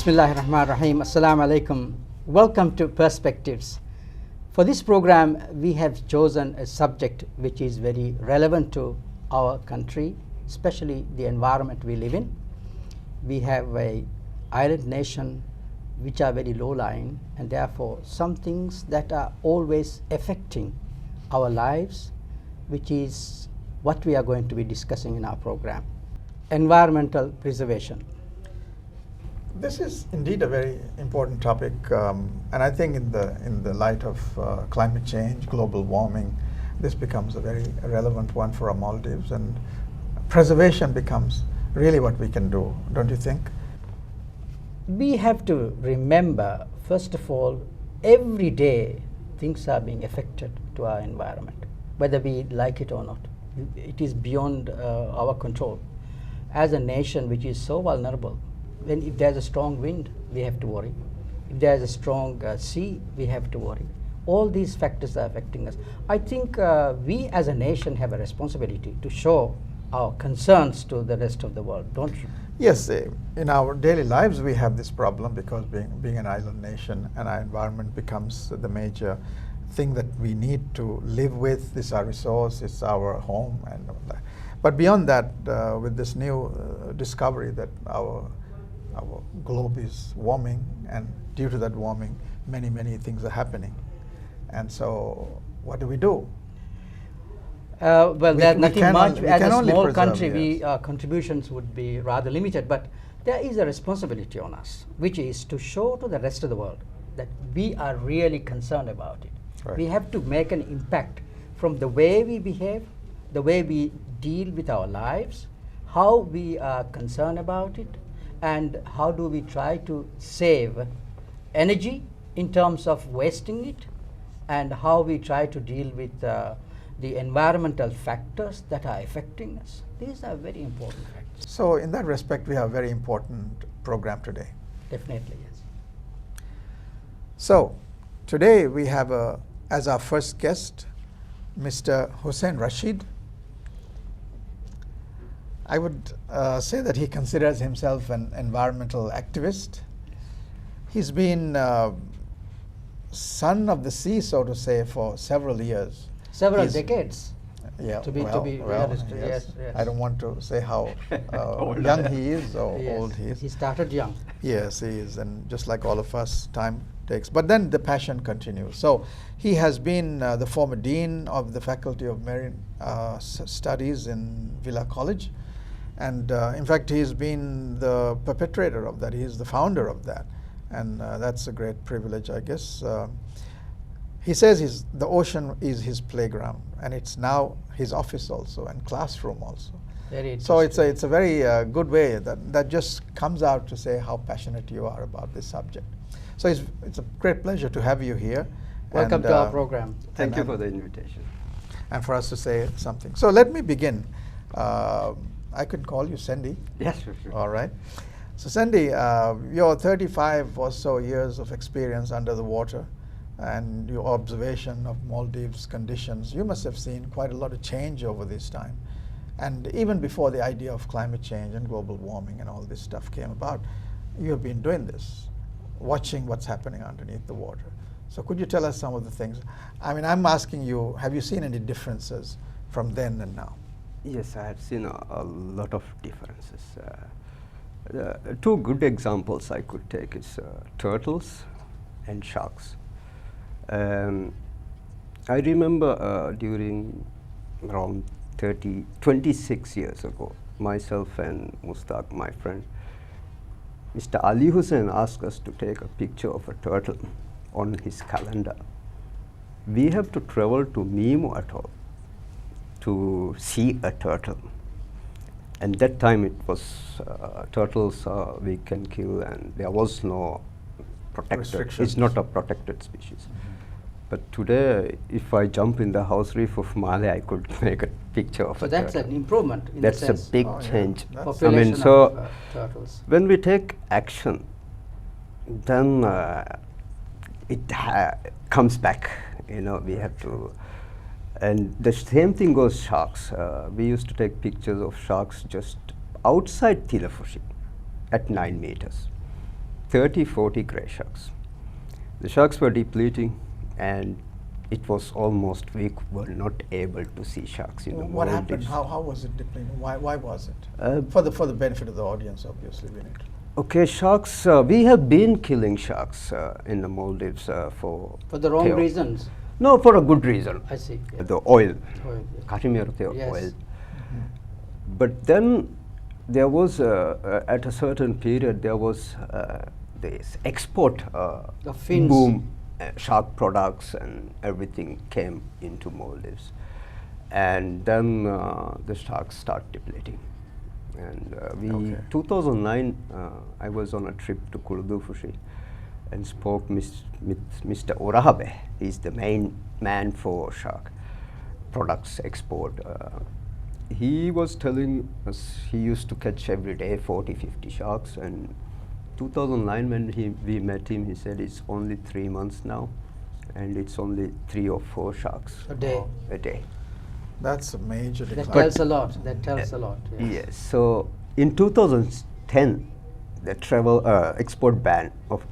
Bismillahirrahmanirrahim. Assalamu alaikum. Welcome to Perspectives. For this program, we have chosen a subject which is very relevant to our country, especially the environment we live in. We have an island nation which are very low-lying, and therefore some things that are always affecting our lives, which is what we are going to be discussing in our program. Environmental preservation. This is indeed a very important topic, and I think in the light of climate change, global warming, this becomes a very relevant one for our Maldives, and preservation becomes really what we can do, don't you think? We have to remember, first of all, every day things are being affected to our environment, whether we like it or not. It is beyond our control. As a nation which is so vulnerable, if there's a strong wind, we have to worry. If there's a strong sea, we have to worry. All these factors are affecting us. I think we as a nation have a responsibility to show our concerns to the rest of the world, don't you? Yes, in our daily lives we have this problem because being an island nation, and our environment becomes the major thing that we need to live with. It's our resource, it's our home, and all that. But beyond that, with this new discovery that our globe is warming, and due to that warming, many things are happening. And so, what do we do? Well, there's nothing much. As a small country, yes, our contributions would be rather limited, but there is a responsibility on us, which is to show to the rest of the world that we are really concerned about it. Right. We have to make an impact from the way we behave, the way we deal with our lives, how we are concerned about it, and how do we try to save energy in terms of wasting it, and how we try to deal with the environmental factors that are affecting us. These are very important factors. So in that respect, we have a very important program today. Definitely, yes. So today we have as our first guest, Mr. HUSSAIN RASHEED. I would say that he considers himself an environmental activist. He's been son of the sea, so to say, for several years. Several decades. Yeah, to be realistic. Yes. I don't want to say how young he is or old he is. He started young. Yes, he is, and just like all of us, time takes. But then the passion continues. So he has been the former dean of the Faculty of Marine Studies in Villa College. And in fact, he's been the perpetrator of that. He's the founder of that. And that's a great privilege, I guess. He says the ocean is his playground, and it's now his office also, and classroom also. So it's a very good way that just comes out to say how passionate you are about this subject. So it's a great pleasure to have you here. Welcome to our program. Thank you for the invitation. And for us to say something. So let me begin. I could call you Sandy. Yes, sure. All right. So Sandy, your 35 or so years of experience under the water and your observation of Maldives conditions, you must have seen quite a lot of change over this time. And even before the idea of climate change and global warming and all this stuff came about, you have been doing this, watching what's happening underneath the water. So could you tell us some of the things? I mean, I'm asking you, have you seen any differences from then and now? Yes, I have seen a lot of differences. Two good examples I could take is turtles and sharks. I remember during around 26 years ago, myself and Mustaq, my friend, Mr. Ali Hussain asked us to take a picture of a turtle on his calendar. We have to travel to Nemo Atoll to see a turtle. And that time it was turtles we can kill, and there was no protected. It's not a protected species. But today, if I jump in the house reef of Malé, I could make a picture of a turtle. So that's an improvement in that's the sense. a big change. Population I mean, so of turtles. when we take action, then it comes back. You know, we have to. And the same thing goes sharks. We used to take pictures of sharks just outside Tilafushi at 9 meters. 30, 40 grey sharks. The sharks were depleting, and it was almost we were not able to see sharks in the What happened? Maldives. How was it depleting? Why was it? For the benefit of the audience, obviously, we need to. Okay, sharks. We have been killing sharks in the Maldives For the wrong reasons. No, for a good reason. I see. Yeah. The oil, Oil, yeah. Katimir Yes. oil. But then there was at a certain period there was this export The fins. boom. Shark products and everything came into Maldives, and then the sharks start depleting. And we 2009, I was on a trip to Kurdufushi and spoke with Mr. Orahabe. He's the main man for shark products export. He was telling us he used to catch every day 40, 50 sharks, and 2009 when we met him, he said it's only 3 months now, and it's only 3 or 4 sharks A day. a day. That's a major decline. That tells a lot. That tells a lot. Yes. Yes. So in 2010, the travel export ban of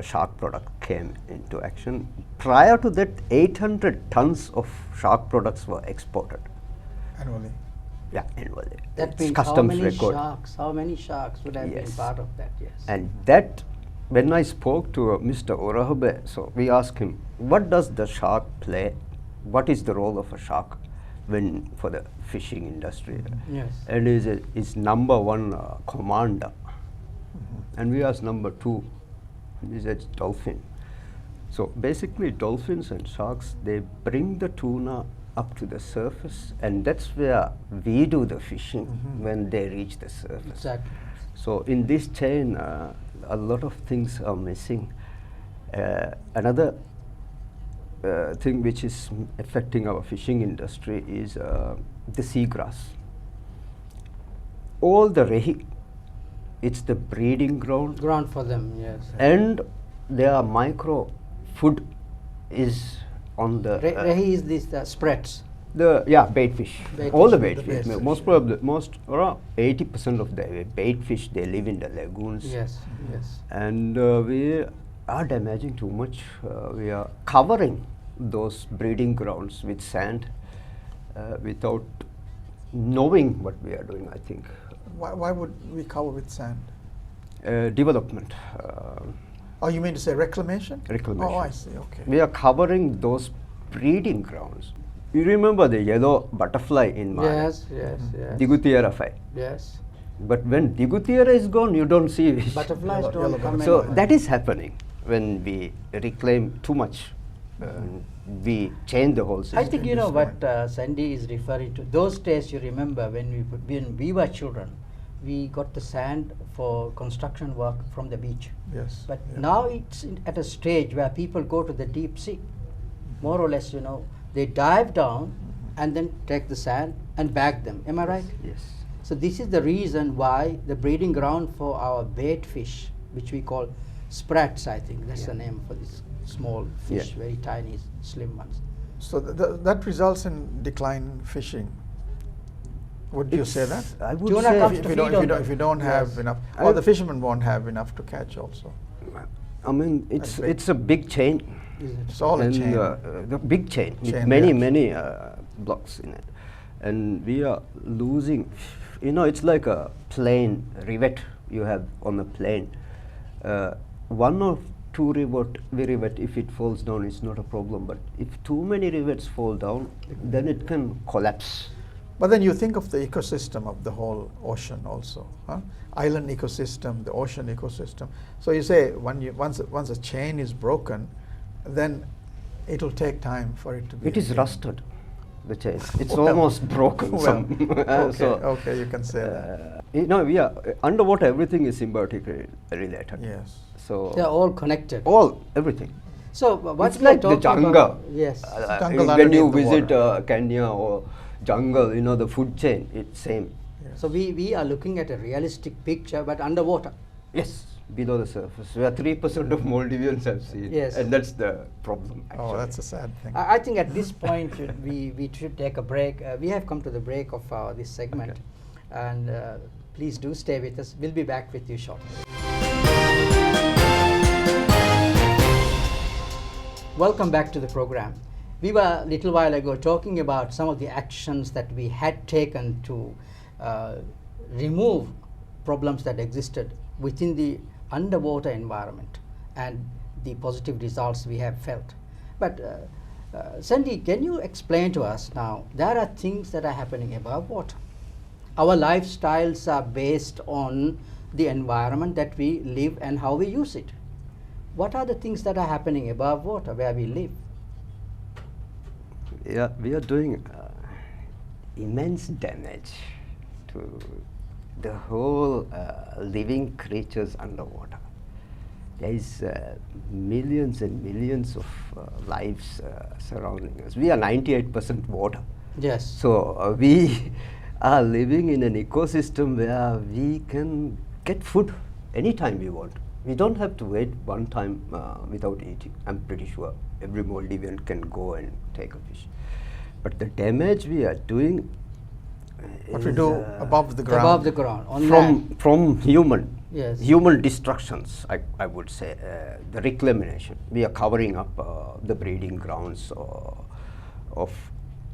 shark product came into action. Prior to that, 800 tons of shark products were exported. Annually. Yeah, annually. That It's means how customs many record. sharks? How many sharks would have been Yes. part of that? Yes. And that, when I spoke to Mr. Orahabe, so we asked him, what does the shark play? What is the role of a shark when for the fishing industry? Yes. And is number one commander. And we asked number 2, and he said dolphin. So basically dolphins and sharks, they bring the tuna up to the surface, and that's where we do the fishing when they reach the surface. Exactly. So in this chain, a lot of things are missing. Another thing which is affecting our fishing industry is the seagrass. All the rehi, it's the breeding ground, Ground for them. Yes. and their micro food is on the Rehi is this spreads. bait fish. Bait All fish, the bait the fish. bait fish, Most probably, around 80% of the bait fish, they live in the lagoons. Yes. Yes. And we are damaging too much. We are covering those breeding grounds with sand without knowing what we are doing, I think. Why would we cover with sand? Development. Oh, you mean to say reclamation? Reclamation. Oh, I see. Okay. We are covering those breeding grounds. You remember the yellow butterfly in Maldives? Yes. Yes. Yes. Digutiera fly. Yes. But when Digutiera is gone, you don't see it. Butterflies Yellow don't come So anymore. that is happening when we reclaim too much. We change the whole system. I think you know Destroyed. what Sandy is referring to. Those days, you remember when we were children, we got the sand for construction work from the beach. Yes. But yeah. now it's at a stage where people go to the deep sea. More or less, they dive down and then take the sand and bag them. Am I right? Yes. So this is the reason why the breeding ground for our bait fish, which we call sprats, I think that's the name for these small fish, very tiny, slim ones. So that results in decline fishing. Would you say that? I would Tuna say comes If to you feed on don't, if you don't have Yes. enough, I- or the fishermen won't have enough to catch also. I mean, big. it's a big chain. Is it? It's all a And, chain. the big chain with Chain many reaction. blocks in it, and we are losing. It's like a plane rivet you have on a plane. One or two rivet, if it falls down, it's not a problem. But if too many rivets fall down, then it can collapse. But then you think of the ecosystem of the whole ocean also, huh? Island ecosystem, the ocean ecosystem. So you say once a chain is broken, then it will take time for it to be. It is again. rusted. The chain. It's Well, almost broken. well, okay, So, okay, you can say that. we are underwater. Everything is symbiotically related. Yes. So They are all connected. everything. So what It's we are like the talking jungle. about- Yes. Jungle when you underneath the visit water. Kenya or jungle, the food chain, it's same. Yes. So we are looking at a realistic picture, but underwater. Yes, below the surface, where 3% of Maldivians have seen. Yes. And that's the problem. Oh, actually. that's a sad thing. I think at this point we should take a break. We have come to the break of this segment, Okay. and please do stay with us. We'll be back with you shortly. Welcome back to the program. We were a little while ago talking about some of the actions that we had taken to remove problems that existed within the underwater environment and the positive results we have felt. But Sandy, can you explain to us now, there are things that are happening above water. Our lifestyles are based on the environment that we live and how we use it. What are the things that are happening above water where we live? Yeah, we are doing immense damage to the whole living creatures underwater. There is millions and millions of lives surrounding us. We are 98% water. Yes. So we are living in an ecosystem where we can get food anytime we want. We don't have to wait one time without eating. I'm pretty sure every Maldivian can go and take a fish. But the damage we are doing What is, we do above the ground. Above the ground, on land. from human. Yes. Human destructions, I would say. The reclamation. We are covering up the breeding grounds of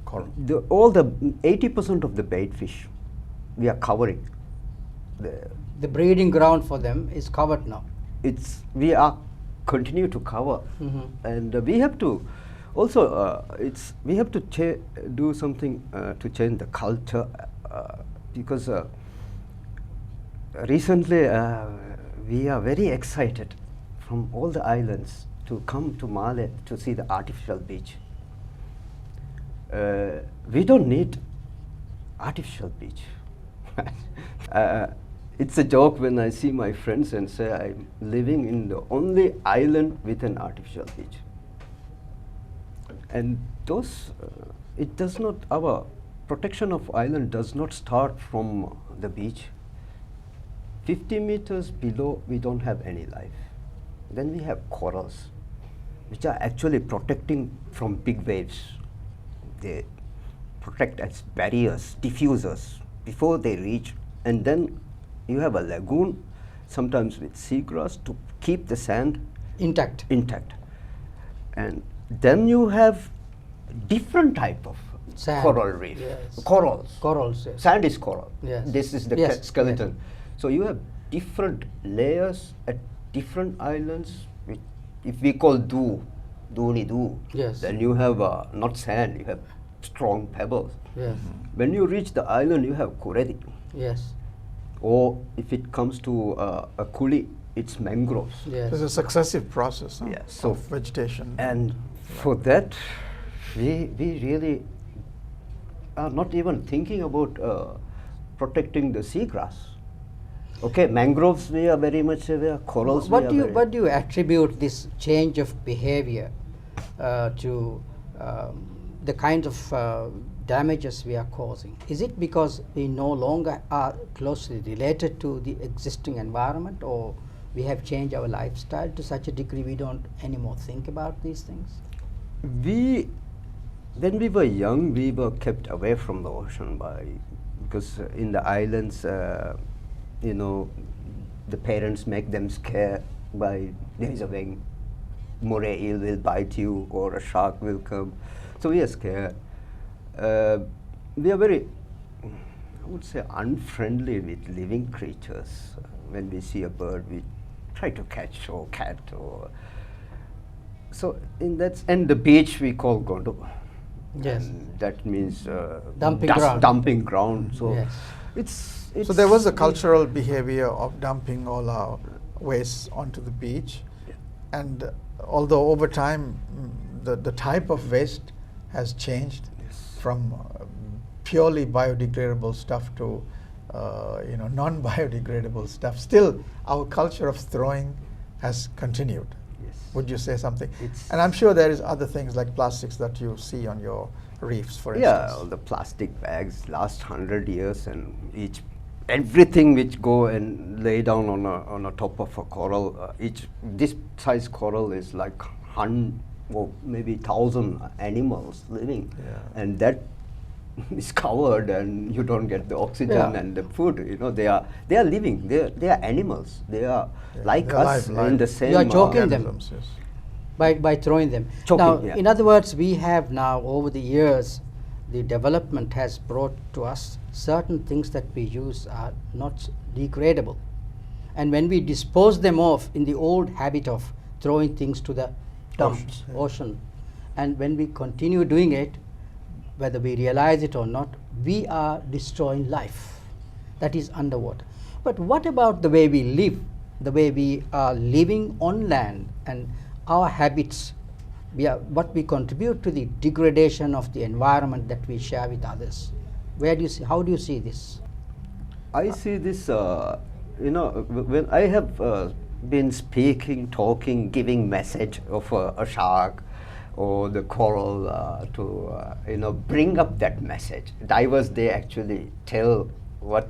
Coral. all the 80% of the bait fish. We are covering. The breeding ground for them is covered now. We are continue to cover, and we have to also we have to do something to change the culture, because recently we are very excited from all the islands to come to Malé to see the artificial beach. We don't need artificial beach. It's a joke when I see my friends and say I'm living in the only island with an artificial beach. And those, it does not, our protection of island does not start from the beach. 50 meters below, we don't have any life. Then we have corals, which are actually protecting from big waves. They protect as barriers, diffusers, before they reach. And then you have a lagoon, sometimes with seagrass, to keep the sand Intact. And then you have different type of Sand. coral reef. Yes. Corals. Corals, yes. Sand is coral. Yes. This is the Yes, skeleton. So you have different layers at different islands, which if we call dooni. Yes. Then you have not sand, you have strong pebbles. Yes. When you reach the island, you have kuredi. Yes. Or if it comes to a kuli, it's mangroves. Yes. There's a successive process Yeah, so of vegetation. And for that, we really are not even thinking about protecting the seagrass. Okay, mangroves we are very much aware, corals What we are what do you attribute this change of behavior to the kind of damages we are causing? Is it because we no longer are closely related to the existing environment, or we have changed our lifestyle to such a degree we don't anymore think about these things? When we were young, we were kept away from the ocean because in the islands, you know, the parents make them scared by there is a wing, moray eel will bite you or a shark will come. So we are scared. We are very, I would say, unfriendly with living creatures. When we see a bird, we try to catch, or cat, or so in that. And the beach we call gondo. Yes. And that means Dumping dust ground. dumping ground. So Yes. it's So there was a cultural behavior of dumping all our waste onto the beach, and although over time the type of waste has changed from purely biodegradable stuff to non-biodegradable stuff, still our culture of throwing has continued. Yes. Would you say something? It's- And I'm sure there is other things like plastics that you see on your reefs, for Yeah, instance. all the plastic bags last 100 years, and everything which go and lay down on a top of a coral, this size coral is like maybe 1,000 animals living, Yeah. and that is covered, and you don't get the oxygen Yeah. and the food. You know, they are living. They are animals. They are Yeah, like they're us live in the same. You are joking them. Organisms, yes. by throwing them. Choking, Now, yeah. in other words, we have now over the years, the development has brought to us certain things that we use are not degradable, and when we dispose them off in the old habit of throwing things to the dumps, ocean, and when we continue doing it, whether we realize it or not, we are destroying life that is underwater. But what about the way we live, the way we are living on land, and our habits, what we contribute to the degradation of the environment that we share with others? Where do you see, how do you see this? I see this, when I have been speaking, talking, giving message of a shark or the coral to bring up that message. Divers, they actually tell what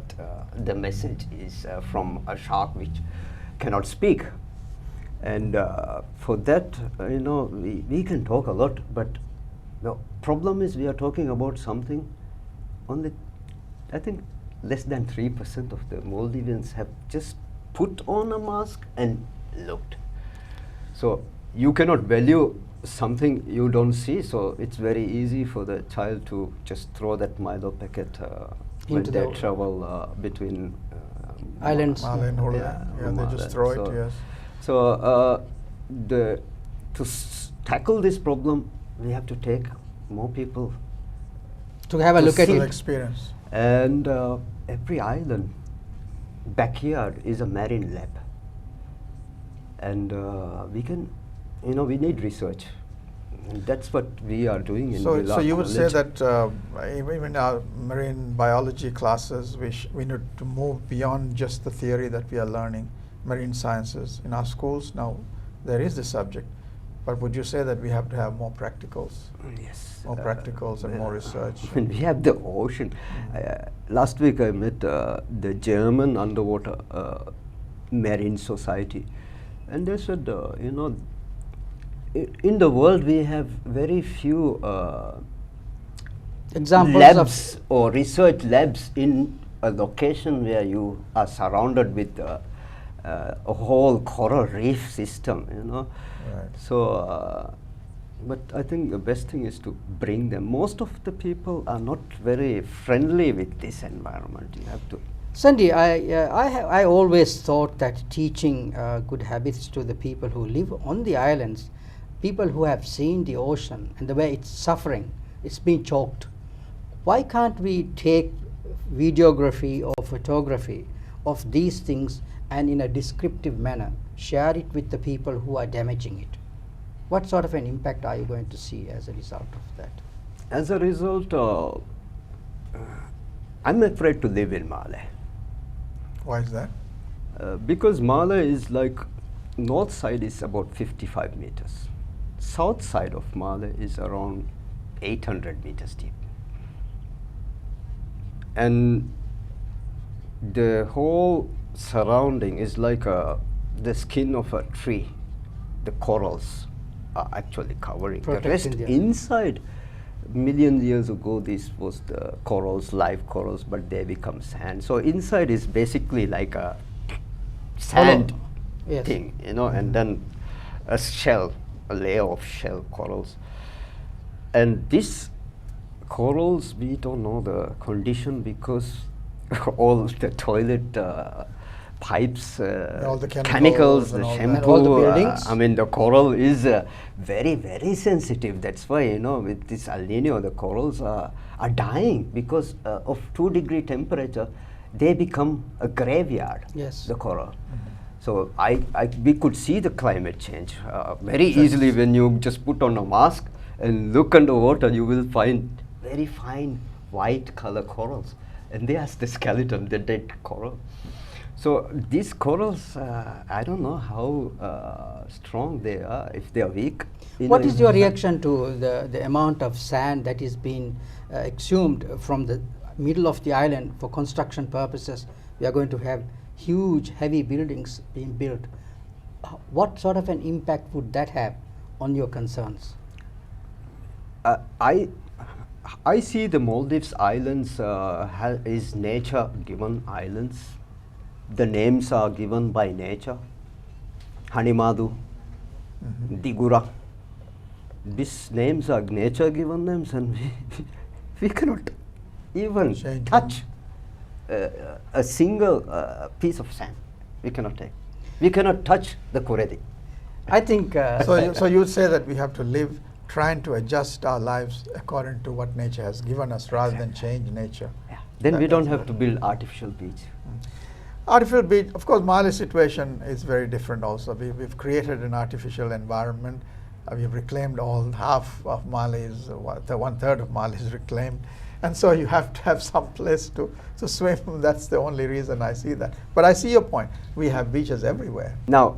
the message is from a shark which cannot speak. And for that, we can talk a lot, but the problem is we are talking about something only, I think, less than 3% of the Maldivians have just put on a mask and looked. So you cannot value something you don't see, so it's very easy for the child to just throw that Milo packet when Into they the travel between Islands. Malay and Hulu. Yeah, they just throw it, yes. So to tackle this problem, we have to take more people To have a look at Full it. experience. and every island backyard is a marine lab, and we can, we need research, and that's what we are doing in So Villa you would say College. that even in our marine biology classes, we need to move beyond just the theory that we are learning, marine sciences. In our schools now, there is this subject, but would you say that we have to have more practicals? Yes, More practicals and more research. When we have the ocean. Last week I met the German underwater marine society, and they said, in the world we have very few Examples labs or research labs in a location where you are surrounded with a whole coral reef system, Right. So, but I think the best thing is to bring them. Most of the people are not very friendly with this environment. You have to. Sandy, I always thought that teaching good habits to the people who live on the islands, people who have seen the ocean and the way it's suffering, it's been choked. Why can't we take videography or photography of these things and in a descriptive manner share it with the people who are damaging it? What sort of an impact are you going to see as a result of that? As a result, I'm afraid to live in Malé. Why is that? Because Malé is like, north side is about 55 meters. South side of Malé is around 800 meters deep. And the whole surrounding is like the skin of a tree. The corals are actually covering. The rest Protecting the- inside, million years ago, this was the corals, live corals, but they become sand. So inside is basically like a sand Yes. thing, and then a shell, a layer of shell corals. And these corals, we don't know the condition because all the toilet pipes, all the chemicals chemicals, and the all that. shampoo. And all the buildings. I mean, the coral is very, very sensitive. That's why, with this El Nino, the corals are dying because of 2-degree temperature. They become a graveyard, Yes. the coral. So we could see the climate change very easily when you just put on a mask and look underwater. You will find very fine white color corals, and they are the skeleton, the dead coral. So these corals, I don't know how strong they are, if they are weak. What is your reaction to the amount of sand that is being exhumed from the middle of the island for construction purposes? We are going to have huge, heavy buildings being built. What sort of an impact would that have on your concerns? I see the Maldives islands is nature given islands. The names are given by nature. Hanimadu, Digura. These names are nature given names, and we cannot even Change touch a single piece of sand. We cannot take. We cannot touch the Kuredi. I think So you would say that we have to live trying to adjust our lives according to what nature has given us rather than change nature. Yeah. Then That- we don't that's have to build artificial beach. Artificial beach, of course, Mali's situation is very different also. We've created an artificial environment. We've reclaimed half of Mali's, one-third of Mali is reclaimed. And so you have to have some place to swim. That's the only reason I see that. But I see your point. We have beaches everywhere. Now,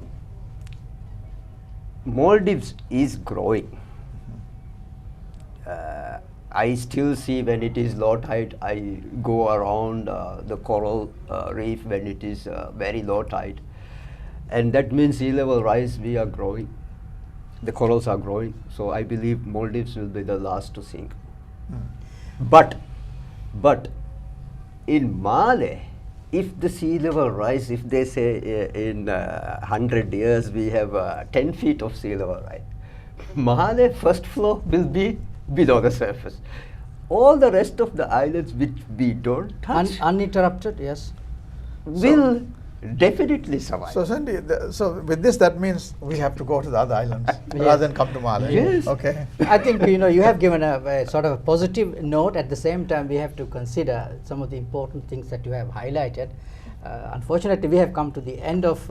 Maldives is growing. I still see when it is low tide, I go around the coral reef when it is very low tide. And that means sea level rise, we are growing. The corals are growing. So I believe Maldives will be the last to sink. But in Mali, if the sea level rise, if they say in 100 years we have 10 feet of sea level rise, Mali first floor will be below the surface. All the rest of the islands which we don't touch uninterrupted, yes. will definitely survive. So Sandy, so with this, that means we have to go to the other islands Yes. rather than come to Mali. Yes. Okay. I think you have given a sort of a positive note. At the same time, we have to consider some of the important things that you have highlighted. Unfortunately, we have come to the end of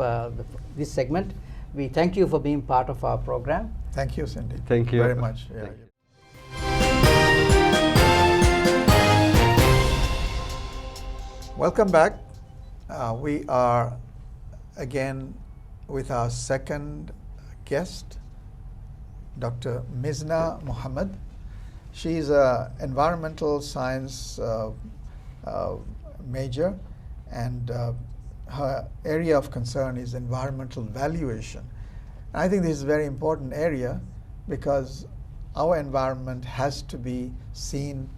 this segment. We thank you for being part of our program. Thank you, Cindy. Thank you. very much. Yeah. Thank you. Welcome back. We are again with our second guest, Dr. MIZNA MOHAMED. She's an environmental science major, and her area of concern is environmental valuation. And I think this is a very important area because our environment has to be seen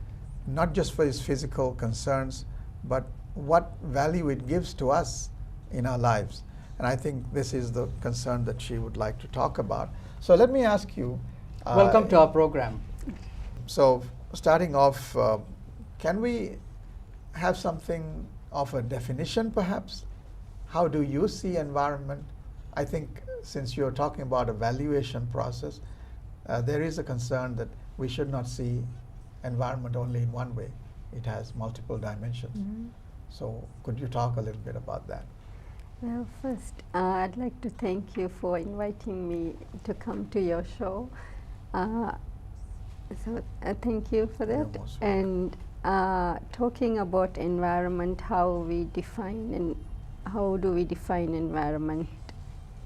not just for its physical concerns, but what value it gives to us in our lives. And I think this is the concern that she would like to talk about. So let me ask you. Welcome to our program. So starting off, can we have something of a definition perhaps? How do you see environment? I think since you're talking about a valuation process, there is a concern that we should not see environment only in one way. It has multiple dimensions. So could you talk a little bit about that? Well, first, I'd like to thank you for inviting me to come to your show. So thank you for You're that. most And talking about environment, how we define and how do we define environment?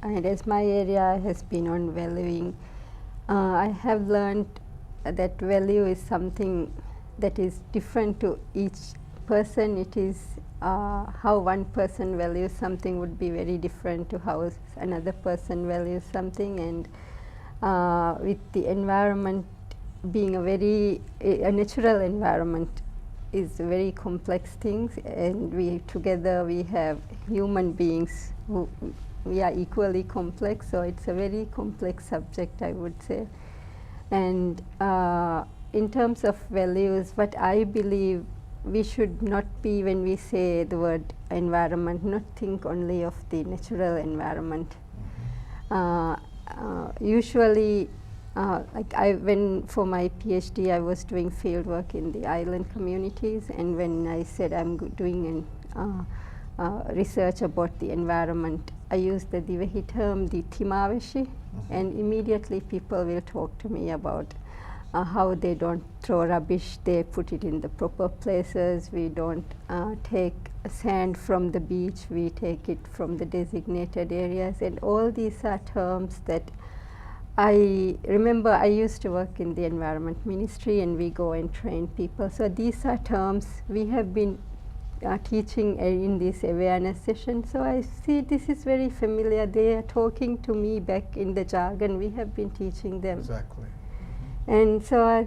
And as my area has been on valuing, I have learned that value is something that is different to each person. It is how one person values something would be very different to how another person values something. And with the environment being a natural environment is a very complex thing, and we have human beings who we are equally complex, so it's a very complex subject, I would say. And in terms of values, what I believe we should not be, when we say the word environment, not think only of the natural environment. Usually, when for my PhD, I was doing field work in the island communities, and when I said I'm doing research about the environment, I used the Divehi term, the Timaveshi, and immediately people will talk to me about how they don't throw rubbish, they put it in the proper places, we don't take sand from the beach, we take it from the designated areas, and all these are terms that I remember. I used to work in the environment ministry, and we go and train people. So these are terms we have been teaching in this awareness session. So I see this is very familiar. They are talking to me back in the jargon we have been teaching them. Exactly. And so I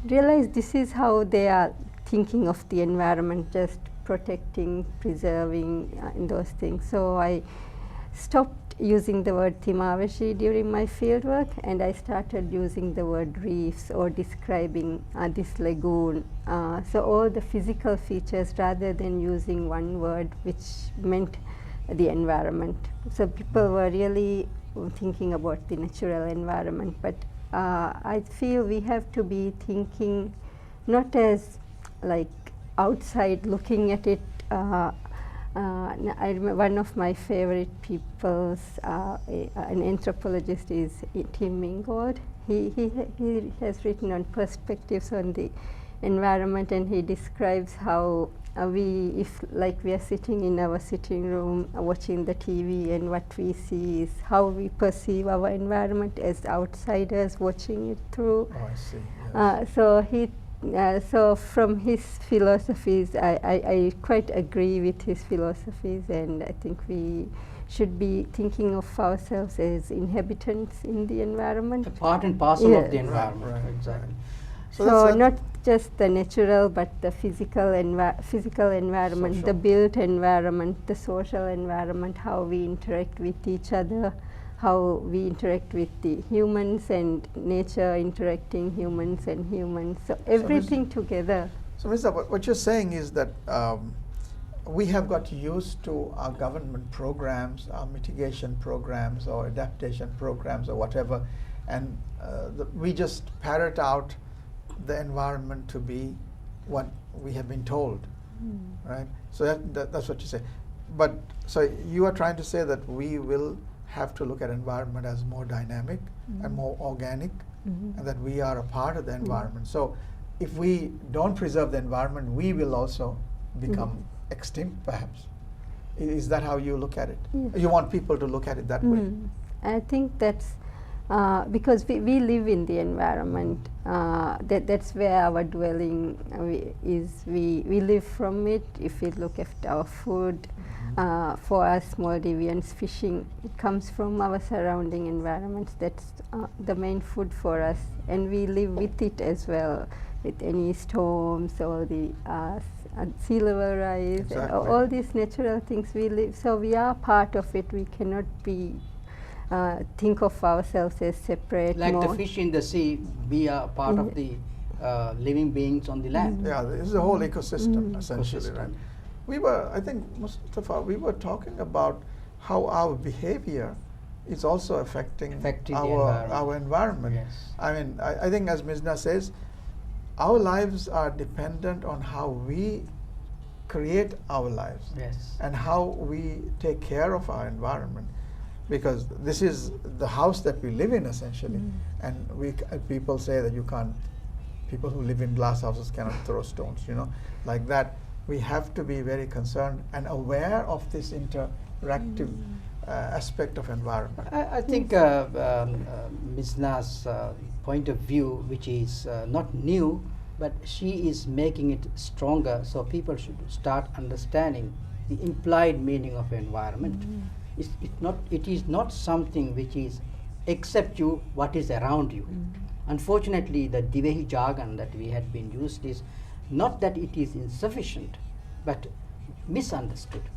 realized this is how they are thinking of the environment, just protecting, preserving, and those things. So I stopped using the word Timawashi during my fieldwork, and I started using the word reefs or describing this lagoon. So all the physical features rather than using one word which meant the environment. So people were really thinking about the natural environment, but I feel we have to be thinking not as like outside looking at it. I remember one of my favorite peoples, an anthropologist, is Tim Ingold. He has written on perspectives on the environment, and he describes how if we are sitting in our sitting room watching the TV, and what we see is how we perceive our environment as outsiders watching it through. Oh, I see. Yes. So from his philosophies, I quite agree with his philosophies, and I think we should be thinking of ourselves as inhabitants in the environment. A part and parcel of the Yes. environment. Right, Exactly. right. So not just the natural, but the physical environment, Social. the built environment, the social environment, how we interact with each other, how we interact with the humans, and nature interacting humans and humans. So everything together. So, Mr. What you're saying is that we have got used to our government programs, our mitigation programs, or adaptation programs, or whatever, and we just parrot out the environment to be what we have been told, right? So that's what you say. But so you are trying to say that we will have to look at environment as more dynamic and more organic, and that we are a part of the environment. So if we don't preserve the environment, we will also become extinct, perhaps. Is that how you look at it? Yes. You want people to look at it that way? I think that's because we live in the environment. That's where our dwelling is. We live from it. If we look at our food, for us Maldivians, fishing, it comes from our surrounding environments. That's the main food for us, and we live with it as well, with any storms or the sea level rise, Exactly. all these natural things we live. So we are part of it. We cannot be think of ourselves as separate. Like the fish in the sea, we are part of the living beings on the land. Yeah, this is a whole ecosystem, essentially, Ecosystem. right? We were, I think, Mustafa, we were talking about how our behavior is also affecting our environment. Yes. I mean, I think as MIZNA says, our lives are dependent on how we create our lives Yes. and how we take care of our environment, because this is the house that we live in, essentially. And people say that you can't, people who live in glass houses cannot throw stones, like that. We have to be very concerned and aware of this interactive aspect of environment. I think MIZNA's point of view, which is not new, but she is making it stronger, so people should start understanding the implied meaning of environment. It is not something which is except you, what is around you. Unfortunately, the Divehi jargon that we had been used is not that it is insufficient, but misunderstood,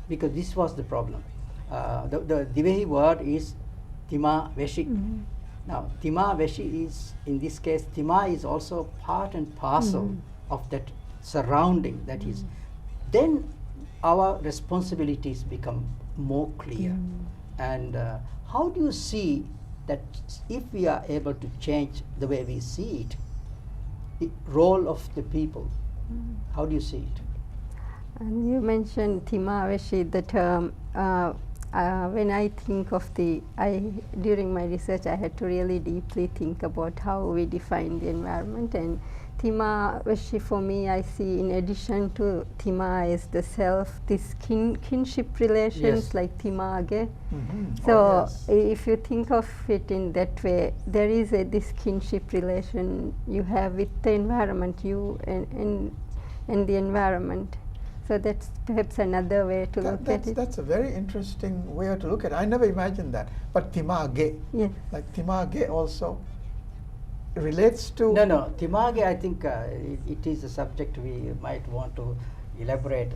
because this was the problem. The Divehi word is Tima Veshi. Now, Tima Veshi is, in this case, Tima is also part and parcel of that surrounding, that is. Then our responsibilities become more clear. And how do you see that if we are able to change the way we see it, the role of the people, how do you see it? And you mentioned Timawashi, the term. When I think of during my research, I had to really deeply think about how we define the environment. And Timawashi, for me, I see, in addition to Tima as the self, this kinship relations, Yes. like Timage. So So if you think of it in that way, there is this kinship relation you have with the environment, you and the environment. So that's perhaps another way to look at it. That's a very interesting way to look at it. I never imagined that. But Timage, Yes. like Timage also relates to... No, Timage, I think it is a subject we might want to elaborate.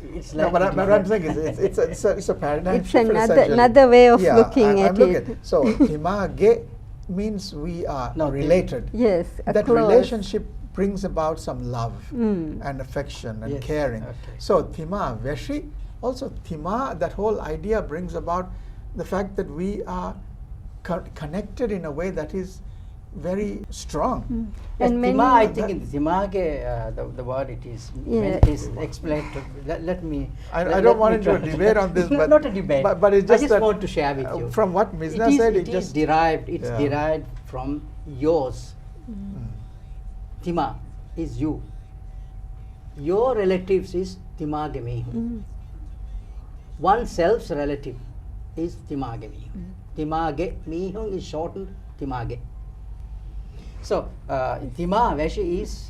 It's No, like but I'm saying it's a paradigm It's shift essentially. another way of Yeah, looking I'm at looking it. So timage means we are No, related. Yes, a That close. relationship brings about some love Mm. and affection and Yes, caring. okay. So tima veshi, also tima, that whole idea brings about the fact that we are connected in a way that is very strong. Yes, And many Tima, I that- think in Timage, the word it is, Yeah. when it is explained to, let me. I let don't me want into a try. debate on this, No, but not a debate. But it's just I just that, want to share with you. From what MIZNA said, it is just derived. It's Yeah. derived from yours. Mm. Tima is you. Your relatives is Timage Mehu. Mm. Oneself's relative is Timage Mehu. Timage Mehung is shortened Timage. So, Tima Veshi is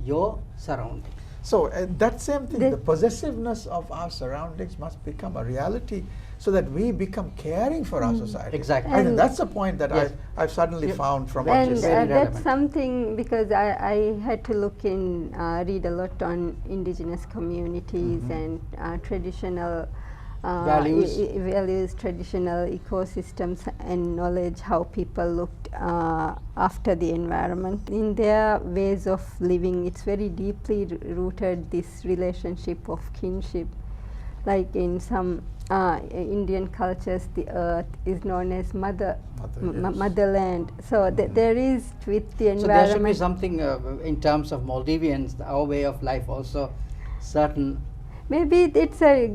your surrounding. So that same thing, The- the possessiveness of our surroundings must become a reality, so that we become caring for our society. Exactly. I think And- that's the point that Yes. I've suddenly Yeah. found from what you And said. Very that's relevant. something, because I had to look in, read a lot on indigenous communities and traditional Values. values, traditional ecosystems and knowledge, how people looked after the environment. In their ways of living, it's very deeply rooted, this relationship of kinship. Like in some Indian cultures, the earth is known as Mother, yes. motherland. So there is with the So there should be environment. something in terms of Maldivians, our way of life also, certain. Maybe it's a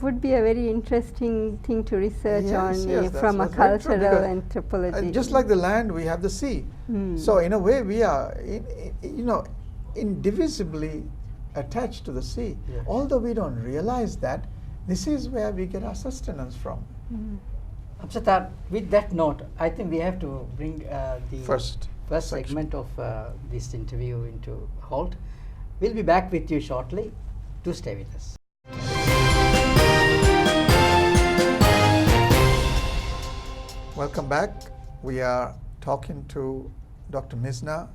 would be a very interesting thing to research Yes, on yes, from a that's very true, cultural because, anthropology. just like the land, we have the sea. Hmm. So in a way, we are, indivisibly attached to the sea. Yes. Although we don't realize that, this is where we get our sustenance from. Amsata, with that note, I think we have to bring the First section. segment of this interview into halt. We'll be back with you shortly. Do stay with us. Welcome back. We are talking to Dr. MIZNA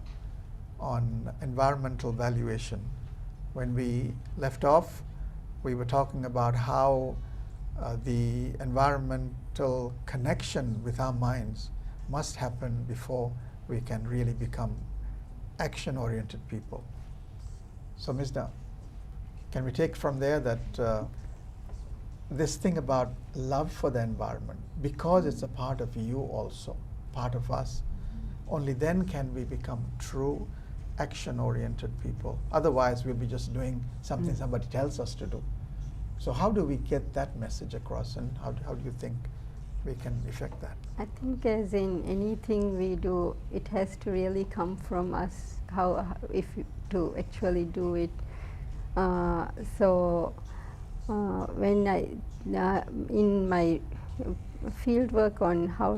on environmental valuation. When we left off, we were talking about how the environmental connection with our minds must happen before we can really become action-oriented people. So MIZNA, can we take from there that this thing about love for the environment, because it's a part of you also, part of us, only then can we become true action-oriented people. Otherwise, we'll be just doing something somebody tells us to do. So how do we get that message across, and how do you think we can effect that? I think, as in anything we do, it has to really come from us, if to actually do it. When I in my field work on how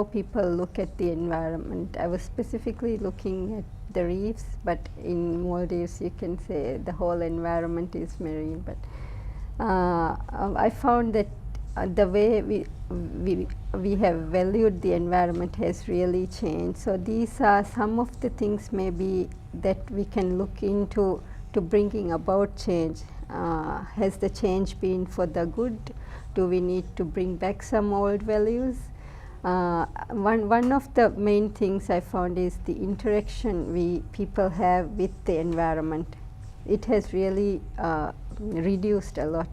people look at the environment, I was specifically looking at the reefs, but in Maldives you can say the whole environment is marine. But I found that the way we have valued the environment has really changed. So these are some of the things maybe that we can look into to bringing about change. Has the change been for the good? Do we need to bring back some old values? One of the main things I found is the interaction people have with the environment. It has really reduced a lot,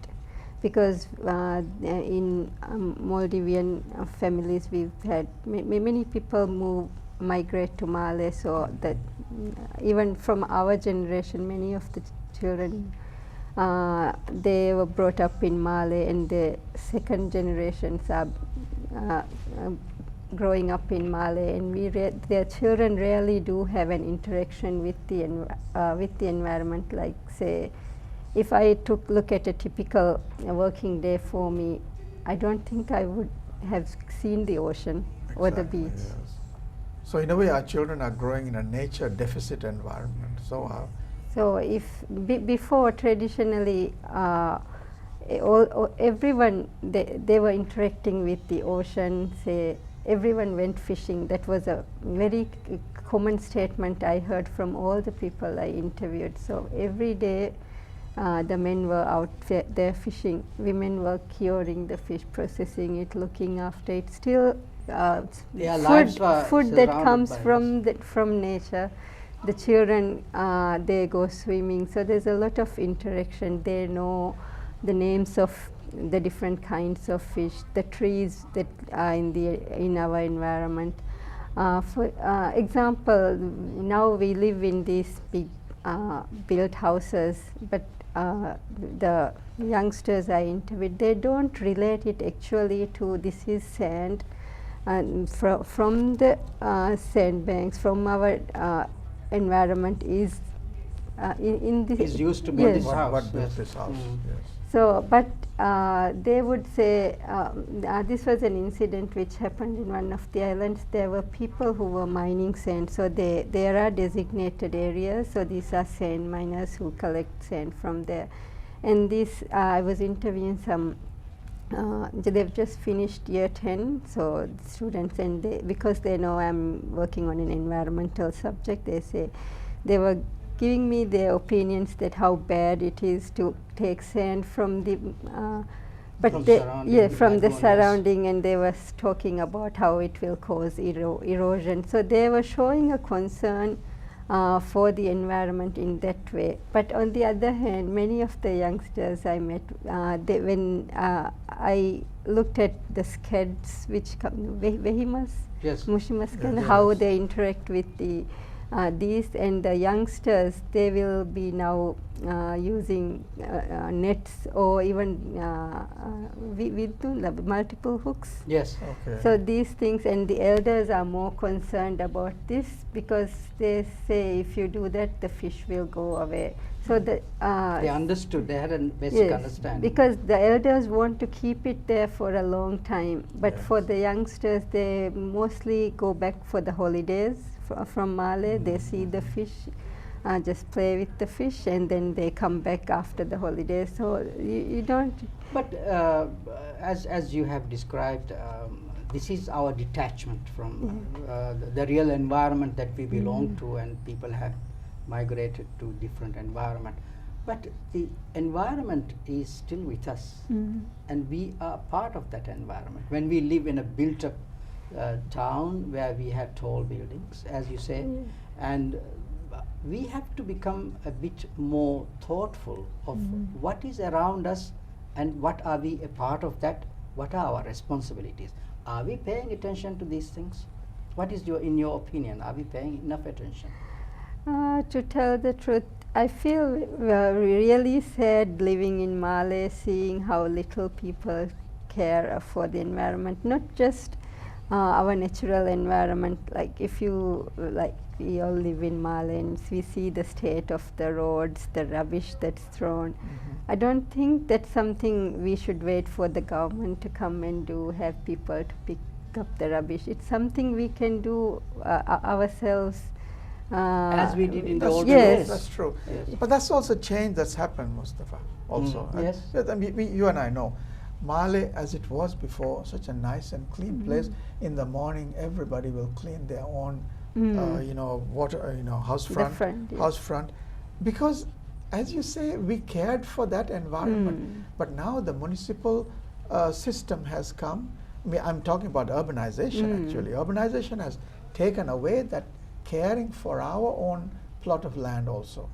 because in Maldivian families we've had many people migrate to Malé, so that even from our generation, many of the children they were brought up in Malé, and the second generations are growing up in Malé, and their children rarely do have an interaction with the environment. Like, say, if I look at a typical working day for me, I don't think I would have seen the ocean or the Exactly, beach. yes. So in a way, our children are growing in a nature deficit environment. So So if before, traditionally everyone, they were interacting with the ocean, say everyone went fishing. That was a very common statement I heard from all the people I interviewed. So every day the men were out there fishing, women were curing the fish, processing it, looking after it. Still food that comes from nature. The children, they go swimming, so there's a lot of interaction. They know the names of the different kinds of fish, the trees that are in our environment. For example, now we live in these big built houses, but the youngsters I interviewed, they don't relate it actually to this is sand, and from the sandbanks, from our environment is in this is used to build yes. this house. What built this house? Yes. So, but they would say this was an incident which happened in one of the islands. There were people who were mining sand. So there are designated areas. So these are sand miners who collect sand from there. And this, I was interviewing some. They've just finished year 10, so the students, and because they know I'm working on an environmental subject, they say they were giving me their opinions that how bad it is to take sand from the from the surrounding, and they were talking about how it will cause erosion. So they were showing a concern for the environment in that way. But on the other hand, many of the youngsters I met, when I looked at the scads, which come, behemoths, Yes. mushimaskan, Yes. how they interact with the these, and the youngsters, they will be now using nets or even with multiple hooks. Yes. Okay. So these things, and the elders are more concerned about this because they say if you do that, the fish will go away. So they understood, they had a basic yes, understanding. because the elders want to keep it there for a long time, but Yes. for the youngsters, they mostly go back for the holidays from Male. They see the fish, just play with the fish, and then they come back after the holidays. So you don't. But as you have described, this is our detachment from the real environment that we belong to, and people have migrated to different environment. But the environment is still with us, and we are part of that environment. When we live in a built-up town where we have tall buildings, as you say, and we have to become a bit more thoughtful of what is around us and what are we a part of that, what are our responsibilities. Are we paying attention to these things? What is in your opinion, are we paying enough attention? To tell the truth, I feel really sad living in Male, seeing how little people care for the environment, not just our natural environment. Like if you, like we all live in Male and we see the state of the roads, the rubbish that's thrown. I don't think that's something we should wait for the government to come and do, have people to pick up the rubbish. It's something we can do ourselves. As we did in the That's old true. days. That's true. Yes. But that's also change that's happened, Mustafa, also. Yes. I mean, you and I know. Male, as it was before, such a nice and clean place. In the morning, everybody will clean their own, water, house front, because, as you say, we cared for that environment. But now the municipal system has come. I mean, I'm talking about urbanization. Actually, urbanization has taken away that caring for our own plot of land also.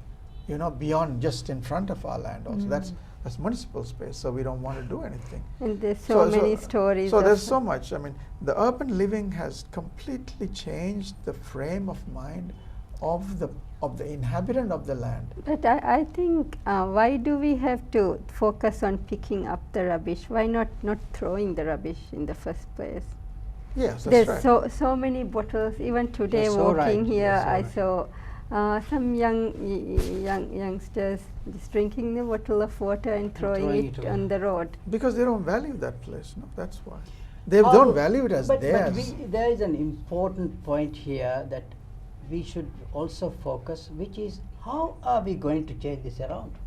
Beyond just in front of our land also. That's municipal space, so we don't want to do anything. And there's so many stories. So there's so much. I mean, the urban living has completely changed the frame of mind of the inhabitant of the land. But I think why do we have to focus on picking up the rubbish? Why not throwing the rubbish in the first place? Yes, that's There's right. so many bottles. Even today, You're so walking right. here, You're so I right. saw some youngsters just drinking the bottle of water and throwing it away. on the road. Because they don't value that place. No, that's why. They don't value it as but theirs. there is an important point here that we should also focus, which is how are we going to change this around?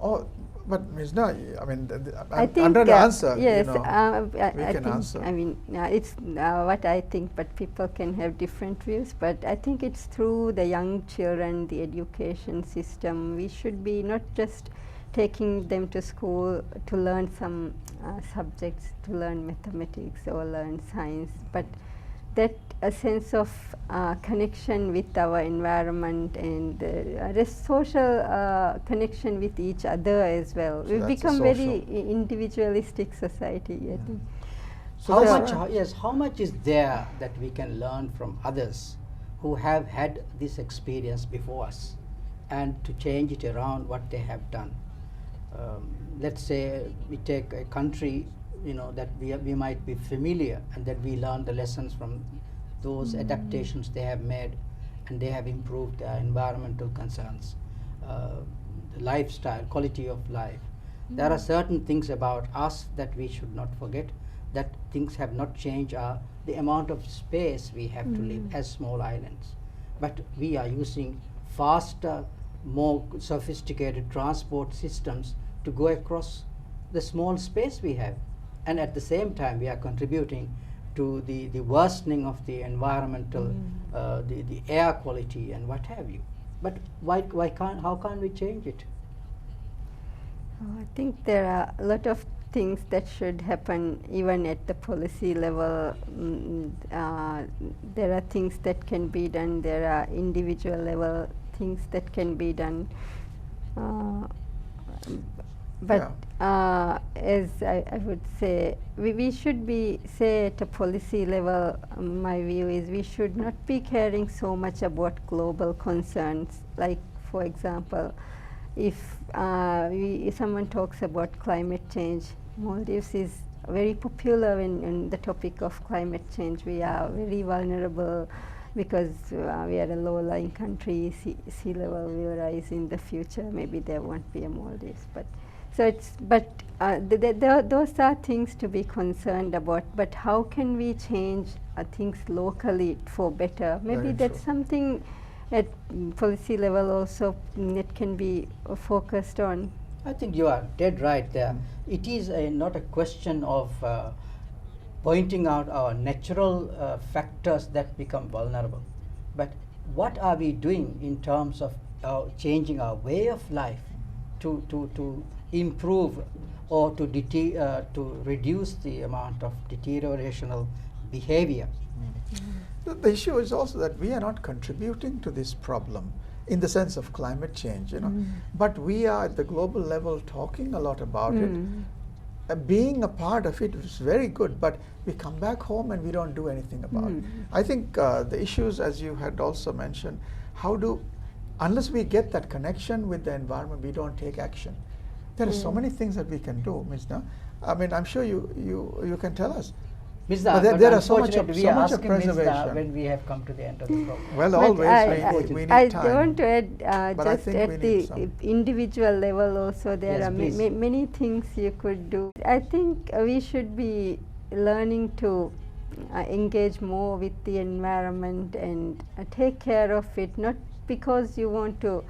Oh, But Mizna, I mean, I think I'm trying to answer. yes, you know, I can think, answer. I mean, it's what I think, but people can have different views. But I think it's through the young children, the education system. We should be not just taking them to school to learn some subjects, to learn mathematics or learn science, but that a sense of connection with our environment and the social connection with each other as well. So We've that's a become very social. individualistic society, I think. So How that's much, right. yes, how much is there that we can learn from others who have had this experience before us, and to change it around what they have done? Let's say we take a country, you know, that we might be familiar, and that we learn the lessons from those adaptations they have made, and they have improved their environmental concerns, the lifestyle, quality of life. There are certain things about us that we should not forget, that things have not changed the amount of space we have to live as small islands. But we are using faster, more sophisticated transport systems to go across the small space we have. And at the same time, we are contributing to the worsening of the environmental, the air quality and what have you. But how can't we change it? I think there are a lot of things that should happen even at the policy level. There are things that can be done, there are individual level things that can be done. But as I would say, we should be, say at a policy level, my view is we should not be caring so much about global concerns. Like, for example, if someone talks about climate change, Maldives is very popular in the topic of climate change. We are very vulnerable because we are a low-lying country. Sea level will rise in the future. Maybe there won't be a Maldives, but so it's. But those are things to be concerned about. But how can we change things locally for better? Maybe Very that's true. something at policy level also that can be focused on. I think you are dead right there. It is not a question of pointing out our natural factors that become vulnerable, but what are we doing in terms of changing our way of life to improve or to reduce the amount of deteriorational behavior. The issue is also that we are not contributing to this problem in the sense of climate change, you know, but we are at the global level talking a lot about it. Being a part of it is very good, but we come back home and we don't do anything about it. I think the issues, as you had also mentioned, unless we get that connection with the environment, we don't take action. There are so many things that we can do, MIZNA. I mean, I'm sure you can tell us. MIZNA, but there are so much of we are asking preservation. MIZNA when we have come to the end of the program. Well, But always we need I time. want to add, But I just think at we the need some. individual level also, there Yes, are please. many things you could do. I think we should be learning to engage more with the environment and take care of it, not because you want to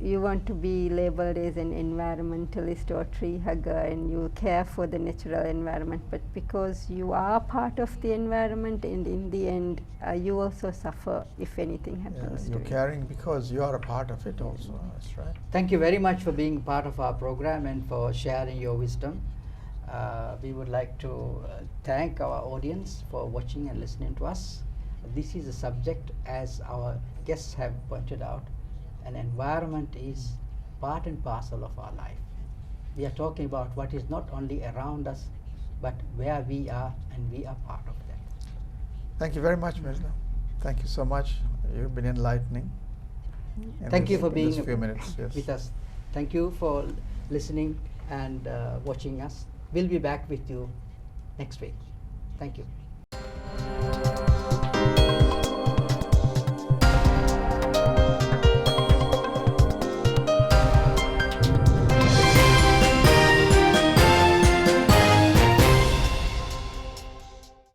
you want to be labeled as an environmentalist or tree hugger and you care for the natural environment, but because you are part of the environment, and in the end you also suffer if anything happens to You're you. caring because you are a part of it also. That's right. Thank you very much for being part of our program and for sharing your wisdom. We would like to thank our audience for watching and listening to us. This is a subject, as our guests have pointed out, an environment is part and parcel of our life. We are talking about what is not only around us, but where we are, and we are part of that. Thank you very much, MIZNA. Thank you so much. You've been enlightening. in Thank you this- for in being this few minutes. Yes. with us. Thank you for listening and watching us. We'll be back with you next week. Thank you.